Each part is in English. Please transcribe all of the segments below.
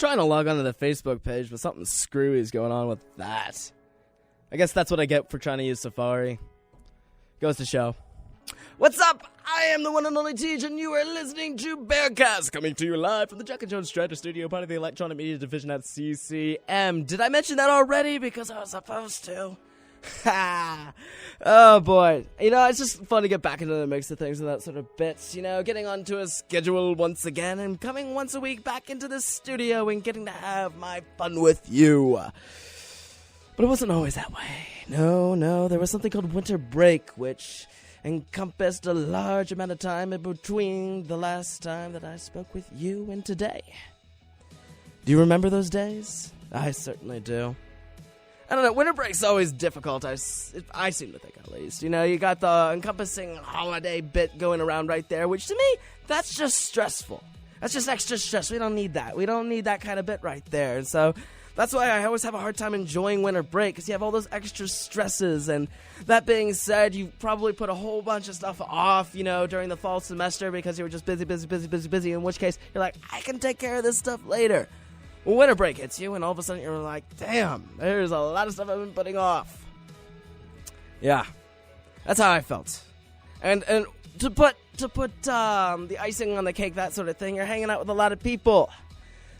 trying to log onto the Facebook page, but something screwy is going on with that. I guess that's what I get for trying to use Safari. Goes to show. What's up? I am the one and only Teej, and you are listening to Bearcast, coming to you live from the Jack and Jones Stratter Studio, part of the Electronic Media Division at CCM. Did I mention that already? Because I was supposed to. Ha! Oh boy. You know, it's just fun to get back into the mix of things and that sort of bits. You know, getting onto a schedule once again and coming once a week back into the studio and getting to have my fun with you. But it wasn't always that way. No, there was something called winter break, which encompassed a large amount of time in between the last time that I spoke with you and today. Do you remember those days? I certainly do. I don't know, winter break's always difficult, I seem to think at least. You know, you got the encompassing holiday bit going around right there, which to me, that's just stressful. That's just extra stress. We don't need that. We don't need that kind of bit right there. And so that's why I always have a hard time enjoying winter break, because you have all those extra stresses. And that being said, you probably put a whole bunch of stuff off, you know, during the fall semester because you were just busy, in which case you're like, I can take care of this stuff later. Well, winter break hits you, and all of a sudden you're like, damn, there's a lot of stuff I've been putting off. Yeah, that's how I felt. And to put the icing on the cake, that sort of thing, you're hanging out with a lot of people.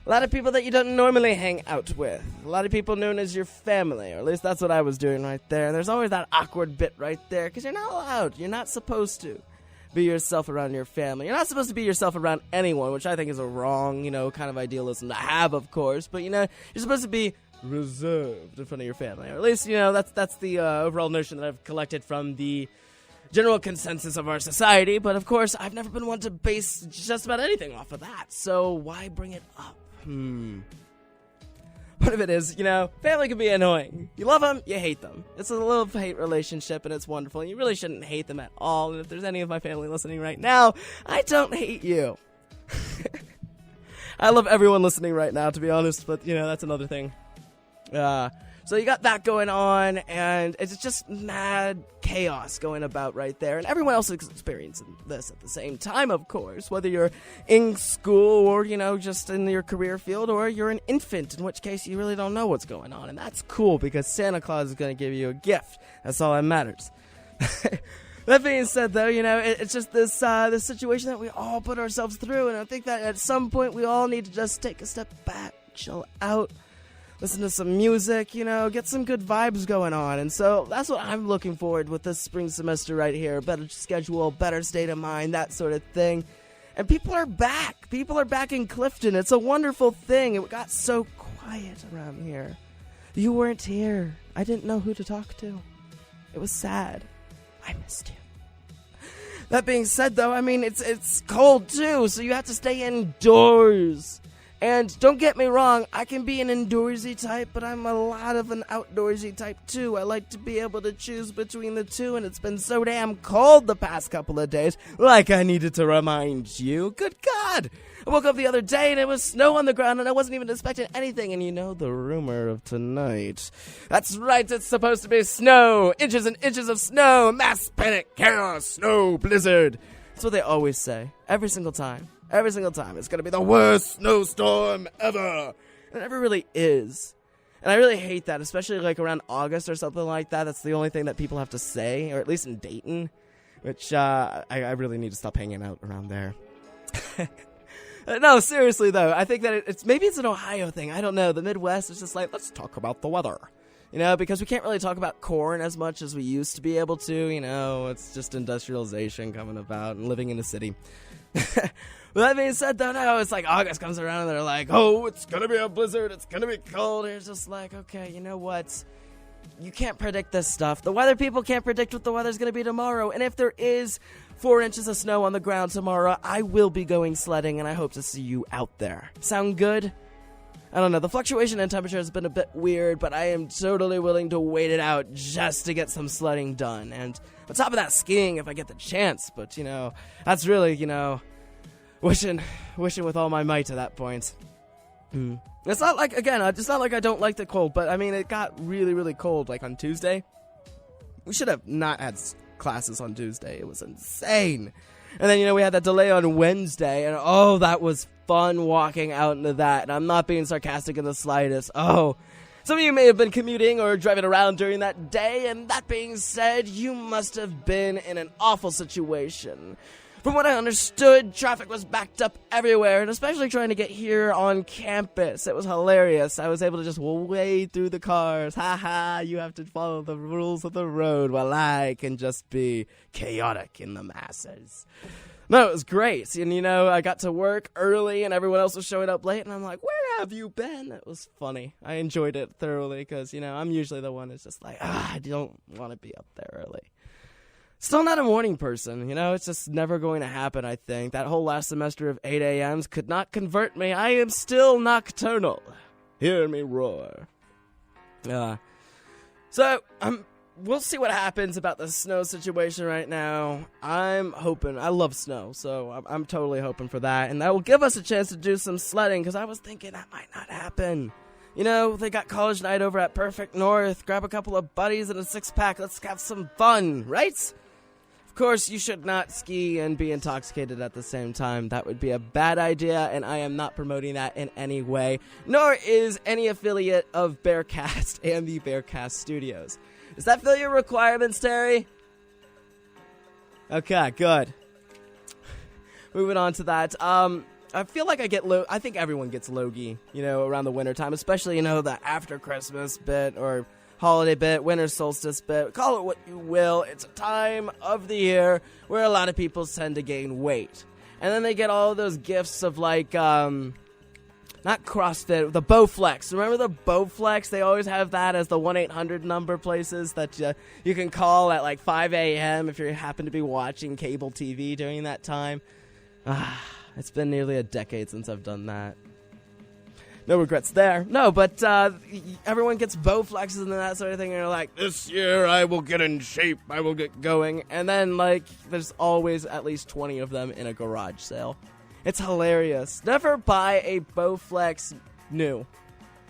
A lot of people that you don't normally hang out with. A lot of people known as your family, or at least that's what I was doing right there. And there's always that awkward bit right there, because you're not allowed. You're not supposed to be yourself around your family. You're not supposed to be yourself around anyone, which I think is a wrong, you know, kind of idealism to have, of course. But, you know, you're supposed to be reserved in front of your family. Or at least, you know, that's the overall notion that I've collected from the general consensus of our society. But, of course, I've never been one to base just about anything off of that. So why bring it up? Part of it is, you know, family can be annoying. You love them, you hate them. It's a love-hate relationship, and it's wonderful. And you really shouldn't hate them at all. And if there's any of my family listening right now, I don't hate you. I love everyone listening right now, to be honest, but, you know, that's another thing. So you got that going on, and it's just mad chaos going about right there. And everyone else is experiencing this at the same time, of course, whether you're in school or, you know, just in your career field, or you're an infant, in which case you really don't know what's going on. And that's cool, because Santa Claus is going to give you a gift. That's all that matters. That being said, though, you know, it's just this situation that we all put ourselves through. And I think that at some point we all need to just take a step back, chill out, listen to some music, you know, get some good vibes going on. And so that's what I'm looking forward with this spring semester right here. Better schedule, better state of mind, that sort of thing. And people are back. People are back in Clifton. It's a wonderful thing. It got so quiet around here. You weren't here. I didn't know who to talk to. It was sad. I missed you. That being said, though, I mean, it's cold, too, so you have to stay indoors. And don't get me wrong, I can be an indoorsy type, but I'm a lot of an outdoorsy type too. I like to be able to choose between the two, and it's been so damn cold the past couple of days, like I needed to remind you. Good God! I woke up the other day and it was snow on the ground and I wasn't even expecting anything, and you know the rumor of tonight. That's right, it's supposed to be snow! Inches and inches of snow! Mass panic! Chaos! Snow! Blizzard! That's what they always say. Every single time. Every single time. It's going to be the worst snowstorm ever. And it never really is. And I really hate that, especially like around August or something like that. That's the only thing that people have to say, or at least in Dayton, which I really need to stop hanging out around there. No, seriously, though. I think that maybe it's an Ohio thing. I don't know. The Midwest is just like, let's talk about the weather. You know, because we can't really talk about corn as much as we used to be able to. You know, it's just industrialization coming about and living in the city. Well, that being said, though, no, it's like August comes around and they're like, oh, it's going to be a blizzard, it's going to be cold. And it's just like, okay, you know what? You can't predict this stuff. The weather people can't predict what the weather's going to be tomorrow. And if there is 4 inches of snow on the ground tomorrow, I will be going sledding, and I hope to see you out there. Sound good? I don't know. The fluctuation in temperature has been a bit weird, but I am totally willing to wait it out just to get some sledding done. And on top of that, skiing if I get the chance. But, you know, that's really, you know, wishing with all my might at that point. It's not like, again, it's not like I don't like the cold, but I mean, it got really, really cold, like on Tuesday. We should have not had classes on Tuesday. It was insane. And then, you know, we had that delay on Wednesday, and oh, that was fun walking out into that, and I'm not being sarcastic in the slightest. Oh, some of you may have been commuting or driving around during that day, and that being said, you must have been in an awful situation. From what I understood, traffic was backed up everywhere, and especially trying to get here on campus. It was hilarious. I was able to just wade through the cars. Ha ha, you have to follow the rules of the road while I can just be chaotic in the masses. No, it was great. And, I got to work early and everyone else was showing up late. And I'm like, where have you been? It was funny. I enjoyed it thoroughly because, I'm usually the one who's just like, I don't want to be up there early. Still not a morning person. It's just never going to happen, I think. That whole last semester of 8 a.m.s could not convert me. I am still nocturnal. Hear me roar. We'll see what happens about the snow situation right now. I'm hoping. I love snow, so I'm totally hoping for that. And that will give us a chance to do some sledding, because I was thinking that might not happen. They got college night over at Perfect North. Grab a couple of buddies and a six-pack. Let's have some fun, right? Of course, you should not ski and be intoxicated at the same time. That would be a bad idea, and I am not promoting that in any way. Nor is any affiliate of Bearcast and the Bearcast Studios. Does that fill your requirements, Terry? Okay, good. Moving on to that. I feel like I think everyone gets logy, around the winter time, especially, the after Christmas bit or holiday bit, winter solstice bit. Call it what you will. It's a time of the year where a lot of people tend to gain weight. And then they get all of those gifts of not CrossFit, the Bowflex. Remember the Bowflex? They always have that as the 1-800 number places that you can call at 5 a.m. if you happen to be watching cable TV during that time. It's been nearly a decade since I've done that. No regrets there. No, but everyone gets Bowflexes and that sort of thing, and you're like, this year I will get in shape, I will get going. And then, there's always at least 20 of them in a garage sale. It's hilarious. Never buy a Bowflex new.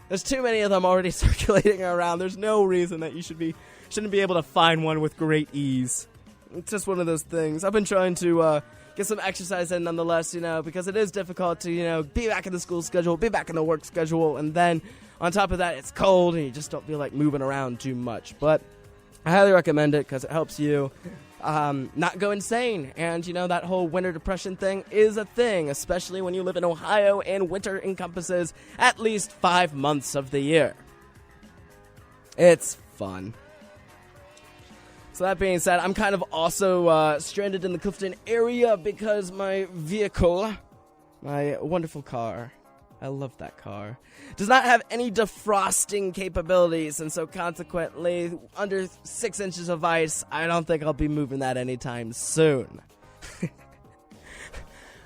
There's too many of them already circulating around. There's no reason that you shouldn't be able to find one with great ease. It's just one of those things. I've been trying to get some exercise in nonetheless, because it is difficult to, be back in the school schedule, be back in the work schedule, and then on top of that, it's cold and you just don't feel like moving around too much. But I highly recommend it because it helps you not go insane. And, that whole winter depression thing is a thing, especially when you live in Ohio and winter encompasses at least 5 months of the year. It's fun. So that being said, I'm kind of also stranded in the Clifton area because my vehicle, my wonderful car, I love that car, does not have any defrosting capabilities, and so consequently, under 6 inches of ice, I don't think I'll be moving that anytime soon.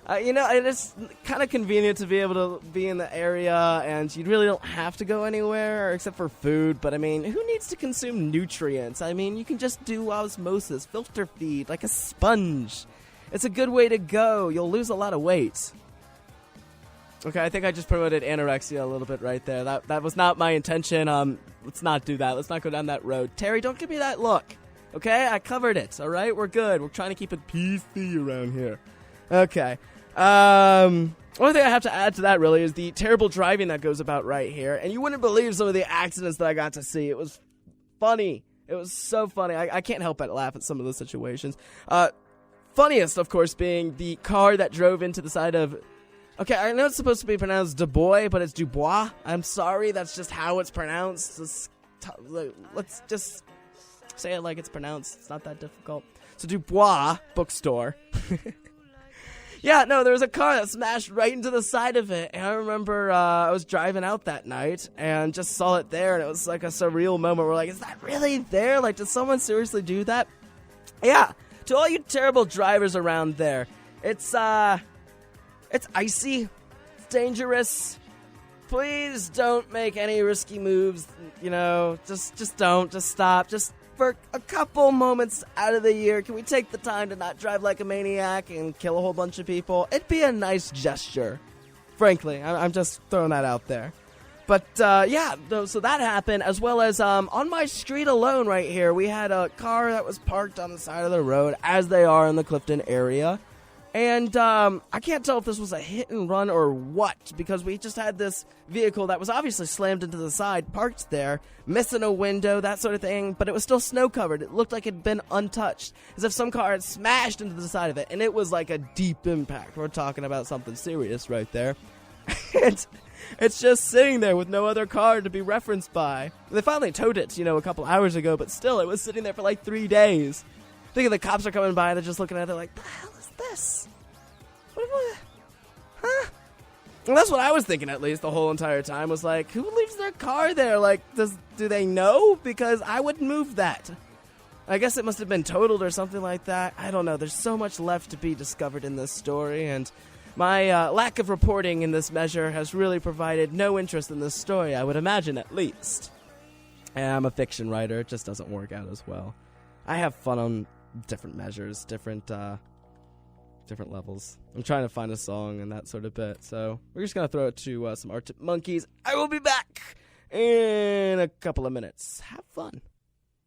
It's kind of convenient to be able to be in the area, and you really don't have to go anywhere except for food. But, who needs to consume nutrients? You can just do osmosis, filter feed, like a sponge. It's a good way to go. You'll lose a lot of weight. Okay, I think I just promoted anorexia a little bit right there. That was not my intention. Let's not do that. Let's not go down that road. Terry, don't give me that look. Okay, I covered it, all right? We're good. We're trying to keep it PC around here. Okay. Only thing I have to add to that, really, is the terrible driving that goes about right here. And you wouldn't believe some of the accidents that I got to see. It was funny. It was so funny. I can't help but laugh at some of those situations. Funniest, of course, being the car that drove into the side of... Okay, I know it's supposed to be pronounced Dubois, but it's Dubois. I'm sorry, that's just how it's pronounced. Let's just say it like it's pronounced. It's not that difficult. So Dubois bookstore. Yeah, no, there was a car that smashed right into the side of it. And I remember I was driving out that night and just saw it there, and it was like a surreal moment. We're like, is that really there? Did someone seriously do that? Yeah, to all you terrible drivers around there, it's icy, it's dangerous. Please don't make any risky moves, just don't, just stop, just for a couple moments out of the year, can we take the time to not drive like a maniac and kill a whole bunch of people? It'd be a nice gesture. Frankly, I'm just throwing that out there. But, so that happened, as well as on my street alone right here, we had a car that was parked on the side of the road, as they are in the Clifton area. And I can't tell if this was a hit and run or what, because we just had this vehicle that was obviously slammed into the side, parked there, missing a window, that sort of thing, but it was still snow-covered. It looked like it had been untouched, as if some car had smashed into the side of it, and it was like a deep impact. We're talking about something serious right there. It's just sitting there with no other car to be referenced by. They finally towed it, a couple hours ago, but still, it was sitting there for like 3 days. Thinking the cops are coming by, and they're just looking at it like, the hell is this? What? Huh? And that's what I was thinking, at least, the whole entire time, was like, who leaves their car there? Like, do they know? Because I wouldn't move that. I guess it must have been totaled or something like that. I don't know. There's so much left to be discovered in this story, and my lack of reporting in this measure has really provided no interest in this story, I would imagine, at least. And I'm a fiction writer. It just doesn't work out as well. I have fun on different measures, different levels. I'm trying to find a song and that sort of bit. So we're just going to throw it to some Arctic Monkeys. I will be back in a couple of minutes. Have fun.